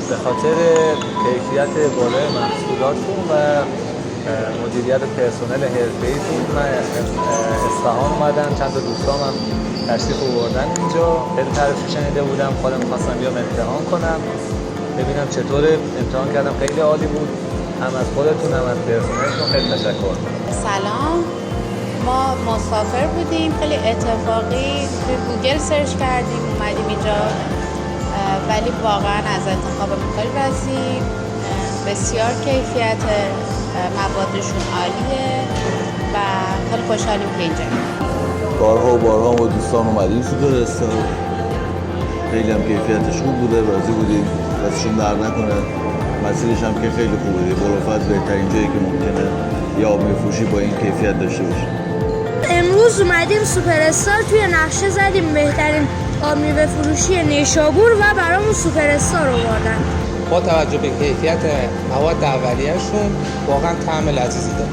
به خاطر کیفیت بالای محصولاتتون و مدیریت پرسنل حرفه‌ایتون من اصفهان اومدم. چند تا دوستانم تشریف آوردن اینجا، خیلی تعریف شنیده بودم، خودم می‌خواستم بیام امتحان کنم ببینم چطوره. امتحان کردم، خیلی عالی بود. هم از خودتون هم از پرسنلتون خیلی تشکر. سلام، ما مسافر بودیم، خیلی اتفاقی توی گوگل سرچ کردیم اومدیم اینجا، ولی واقعا از انتخابمون خیلی راضیم. بسیار کیفیت موادشون عالیه و خیلی خوشحالیم که اینجا بارها و بارها با دوستان اومدیم سوپرستار، خیلی هم کیفیتش خوب بوده، راضی بودیم، دستشون در نکنه. مسیرش هم که خیلی خوب بوده، بروفت بهترین جایی که ممکنه یا آب میفروشی با این کیفیت داشته باشه. امروز اومدیم سوپرستار، توی نقشه زدیم بهترین آب میوه فروشی نیشابور و برامون سوپرستار آوردن. با توجه به کیفیت مواد اولیه‌شون واقعا طعم لذیذی داره.